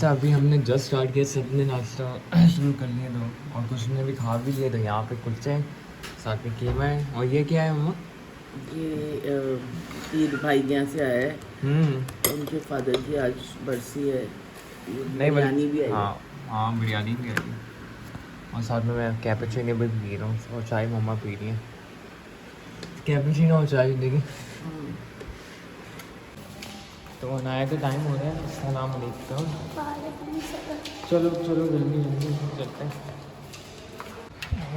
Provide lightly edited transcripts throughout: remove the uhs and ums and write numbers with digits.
नाश्ता अभी हमने जस्ट स्टार्ट किया, सबने नाश्ता शुरू कर लिया तो, और कुछ ने भी खा भी लिया। तो यहाँ पे कुलचे हैं, साथ में कीमा है, और ये क्या है मम्मा? ये ईद भाई यहाँ से आया है, उनके फादर की आज बरसी है। बिरयानी भी आई। हाँ हाँ, बिरयानी भी आई। और साथ में मैं कैपुचिनो भी पी रहा हूँ, और चाय मम्मा पी रही है। कैपुचिनो और चाय देखिए। तो बनाया तो टाइम हो रहा है। अस्सलाम वालेकुम। चलो चलो जल्दी जल्दी चलते हैं।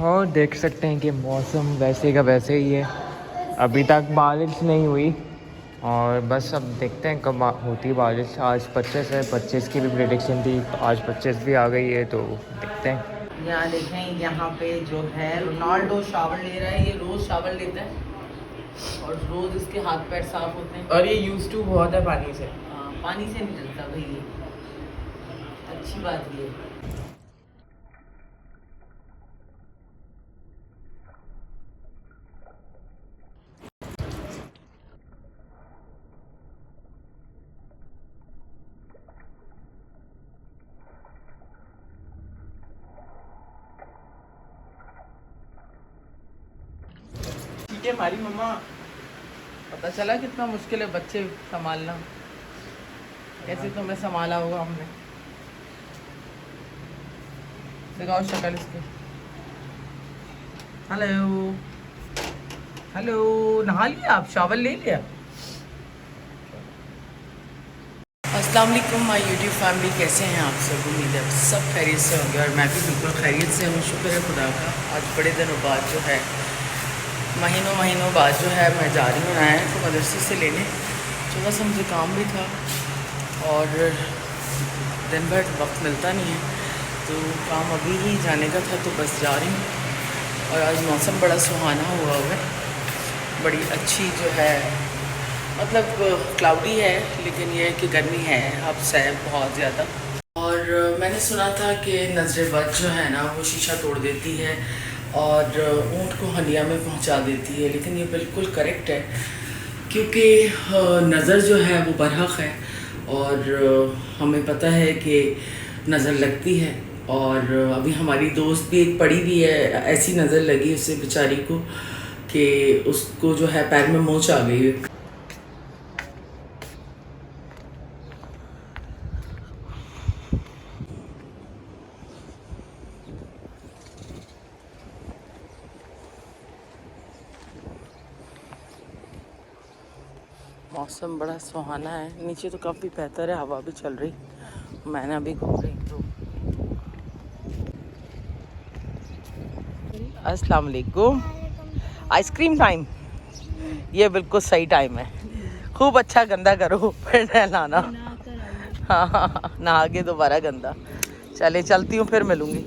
और देख सकते हैं कि मौसम वैसे का वैसे ही है, अभी तक बारिश नहीं हुई, और बस अब देखते हैं कब होती है बारिश। आज 25 है, 25 की भी प्रेडिक्शन थी, आज 25 भी आ गई है, तो देखते हैं। यहाँ देखें, यहाँ पे जो है रोनाल्डो शावर ले रहा है। ये रोज़ शावर लेता है और रोज़ इसके हाथ पैर साफ होते हैं। और ये यूज टू बहुत है पानी से। हाँ, पानी से नहीं जलता भाई, ये अच्छी बात ये है। ठीक है हमारी मम्मा, पता चला कितना मुश्किल है बच्चे संभालना, कैसे तुम्हें संभाला होगा हमने। दिखाओ शक्ल इसकी। हेलो हेलो, नहा लिया आप, शावर ले लिया? अस्सलाम वालेकुम माय यूट्यूब फैमिली, कैसे हैं आप सब? उम्मीद है सब खैरियत से होंगे, और मैं भी बिल्कुल खैरियत से हूँ। शुक्र है खुदा का। आज बड़े दिनों बाद जो है, महीनों बाद जो है, मैं जा रही हूँ नाया को मदरसे से लेने। थोड़ा सा मुझे काम भी था और दिन भर वक्त मिलता नहीं है, तो काम अभी ही जाने का था, तो बस जा रही हूँ। और आज मौसम बड़ा सुहाना हुआ है, बड़ी अच्छी जो है, मतलब क्लाउडी है, लेकिन ये है कि गर्मी है अब से बहुत ज़्यादा। और मैंने सुना था कि नज़र बद जो है ना, वो शीशा तोड़ देती है और ऊँट को हंडिया में पहुंचा देती है, लेकिन ये बिल्कुल करेक्ट है, क्योंकि नज़र जो है वो बरहक है, और हमें पता है कि नज़र लगती है। और अभी हमारी दोस्त भी एक पड़ी भी है, ऐसी नज़र लगी उसे बेचारी को कि उसको जो है पैर में मोच आ गई है। मौसम बड़ा सुहाना है, नीचे तो काफ़ी बेहतर है, हवा भी चल रही, मैंने अभी घूम रही तो। अस्सलाम वालेकुम। आइसक्रीम टाइम, ये बिल्कुल सही टाइम है। खूब अच्छा गंदा करो फिर नहलाना। हाँ हाँ, नहा के दोबारा गंदा। चले चलती हूँ, फिर मिलूँगी।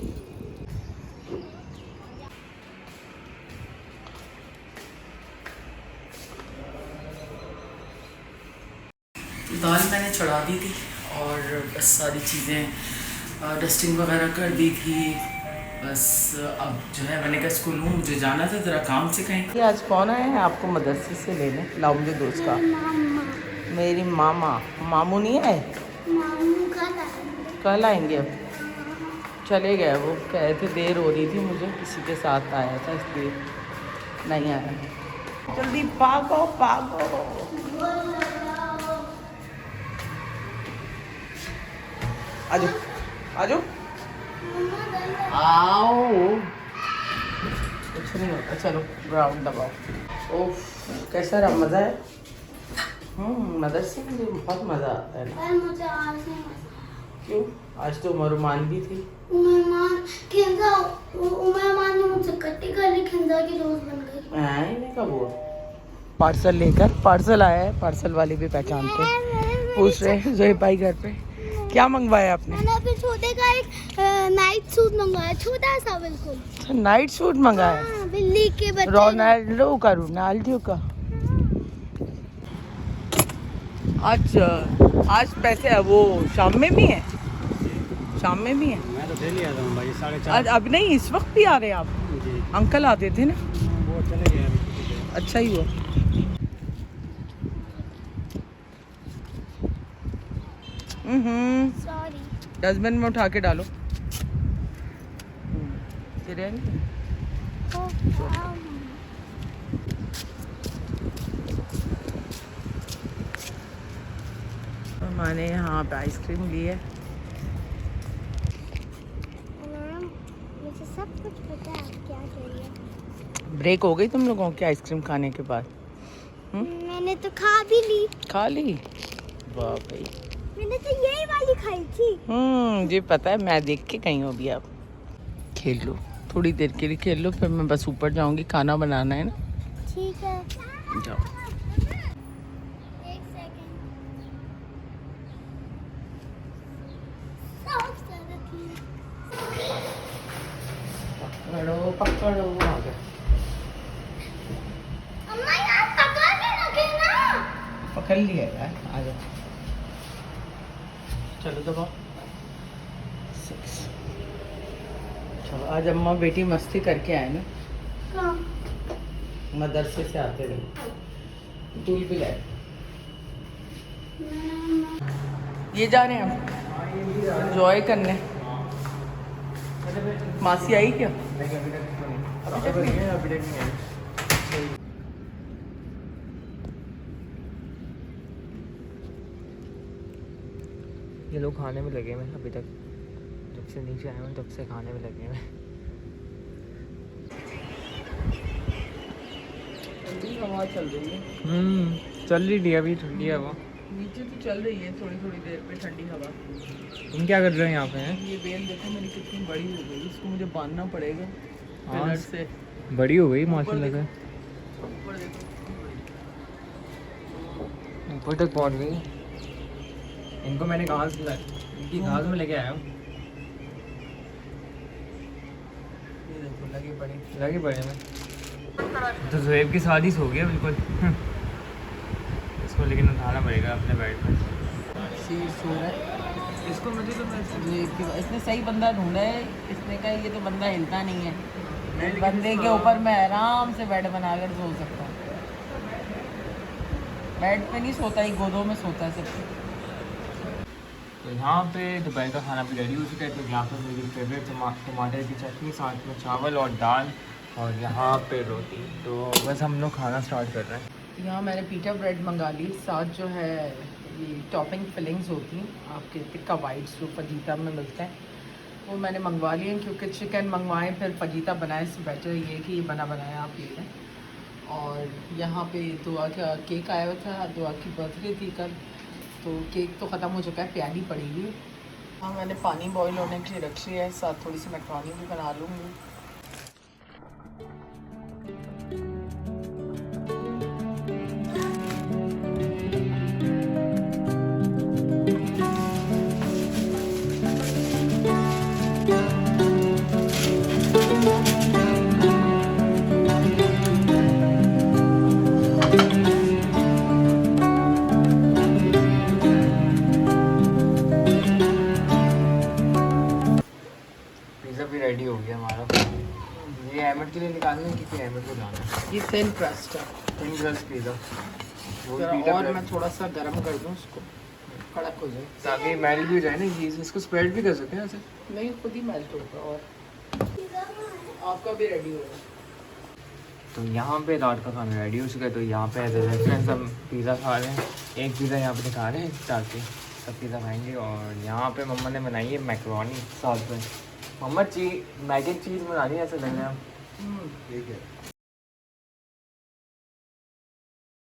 दाल मैंने चढ़ा दी थी, और बस सारी चीज़ें डस्टिंग वगैरह कर दी थी। बस अब जो है, मैंने कहा स्कूल में मुझे जाना था, ज़रा काम से कहीं। आज कौन आया है आपको मदरसे से लेने? लाओ मुझे दोस्त का। मेरी मामा। मामू नहीं आए? कल आएंगे। अब चले गए, वो कह रहे थे देर हो रही थी, मुझे किसी के साथ आया था इसलिए नहीं आया। जल्दी भागो भागो। आजो आजो आओ, कुछ नहीं होता, चलो ग्राउंड दबाओ। ओह कैसा रहा, मज़ा है? मदरसे में मुझे बहुत मज़ा आता है ना। मुझे आज नहीं मज़ा। क्यों? आज तो उमरमान भी थी। उमरमान ने मुझसे कट्टी कर ली, खिंजा की दोस्त बन गई। इन्हें कब हुआ? पार्सल लेकर, पार्सल आया है, पार्सल वाले भी पहचानते हैं। पूछ रहे हैं जोहेब भाई घर पे क्या मंगवाया आपने? मैंने अपने छोटे का एक नाइट सूट मंगवाया, छोटा सा बिल्कुल। नाइट सूट मंगाया? हाँ, बिल्ली के बच्चे। रोनाल्डो का। आज पैसे है वो शाम में भी है? शाम में भी है? मैं तो डेली आता हूँ भाई, 4:30। अब नहीं, इस वक्त भी आ रहे हैं आप? जी। अंकल आते थे ना। वो चले गए अभी। अच्छा ही हुआ। सॉरी। डस्टबिन में उठा के डालो। ये रहेंगे। मैंने यहाँ पे आइसक्रीम ली है। मुझे सब कुछ पता है क्या चाहिए। ब्रेक हो गई तुम लोगों की आइसक्रीम खाने के बाद? मैंने तो खा भी ली। खा ली? वाह भाई। मैंने तो यही वाली खाई थी। ये पता है, मैं देख के गई हूँ अभी। आप खेल लो, थोड़ी देर के लिए खेल लो, फिर मैं बस ऊपर जाऊंगी, खाना बनाना है ना। ठीक है, जाओ। एक सेकंड। पकड़ो पकड़ो। अम्मा यार पकड़ के रखे ना। पकड़ लिया यार, आ जाओ। चलो दबाओ। 6। चलो, आज अम्मा बेटी मस्ती करके आए ना, मदरसे से आते रहे। टूल भी लाए। ये जा रहे हैं हम एंजॉय करने। मासी आई क्या? ये लोग खाने में लगे हुए अभी तक, जब से नीचे आए हैं तब से खाने में लगे हुए। ठंडी हवा चल रही है। चल रही थी अभी ठंडी हवा। नीचे तो चल रही है थोड़ी थोड़ी देर पे ठंडी हवा। तुम क्या कर रहे हो यहाँ पे हैं? ये बेल देखो मेरी कितनी बड़ी हो गई, इसको मुझे बांधना पड़ेगा हाँ, पिलर से। बड़ी हो गई माशाल्लाह से, ऊपर देखो। ऊपर तक पहुँच गई। इनको मैंने घास इनकी घास में लेके आया हूँ। ये देखो लगे पड़े में तो ज़ुएब की शादी हो गया बिल्कुल। इसको लेकिन उठाना पड़ेगा अपने बेड पर। सो रहा है। इसको मुझे तो मैं इसने सही बंदा ढूंढा है। इसने कहा ये तो बंदा हिलता नहीं है, इस बंदे के ऊपर मैं आराम से बेड बनाकर सो सकता हूँ। बेड पे नहीं सोता, ही गोदों में सोता है सबसे। तो यहाँ पे दोपहर का खाना भी रेडी हो चुका है। तो यहाँ पे मेरी फेवरेट टमाटर की चटनी, साथ में चावल और दाल, और यहाँ पे रोटी। तो बस हम लोग खाना स्टार्ट कर रहे हैं। यहाँ मैंने पीटा ब्रेड मंगा ली, साथ जो है ये टॉपिंग फिलिंग्स होती हैं आपके टिक्का वाइट्स जो फजीता में मिलते हैं, वो मैंने मंगवा लिए हैं। क्योंकि चिकन मंगवाएं फिर फजीता बनाए, इससे बेटर ये कि ये बना बनाया आप ले लें। और यहाँ पे दुआ का केक आया हुआ था, दुआ की बर्थडे थी कल, तो केक तो ख़त्म हो चुका है, प्याली पड़ी हुई। हाँ, मैंने पानी बॉईल होने के लिए रख लिया है, साथ थोड़ी सी मैक्रोनी भी बना लूँगी। रेडी हो गया हमारा। ये अहमद के लिए निकालना है क्योंकि अहमद को जाना है। ये थिन क्रस्ट है, थिन क्रस्ट पिज़्ज़ा। और मैं थोड़ा सा गर्म कर दूँ उसको, कड़क हो जाए, ताकि मेल्ट भी हो जाए ना चीज़। इसको स्प्रेड भी कर सकते हैं ऐसे। नहीं खुद ही मेल्ट होगा। और आपका भी रेडी होगा। तो यहाँ पे रात का खाना रेडी हो चुका है। तो यहाँ पे एज ए रेफरेंस हम पिज़्ज़ा खा रहे हैं। एक पिज़्ज़ा यहाँ पे दिखा रहे हैं ताकि सब पिज़्ज़ा खाएंगे। और यहाँ पे मम्मा ने बनाई है मैक्रोनी साथ में। मम्मा मैक एंड चीज़ बना रही है, ऐसा लग रहा है। ठीक है।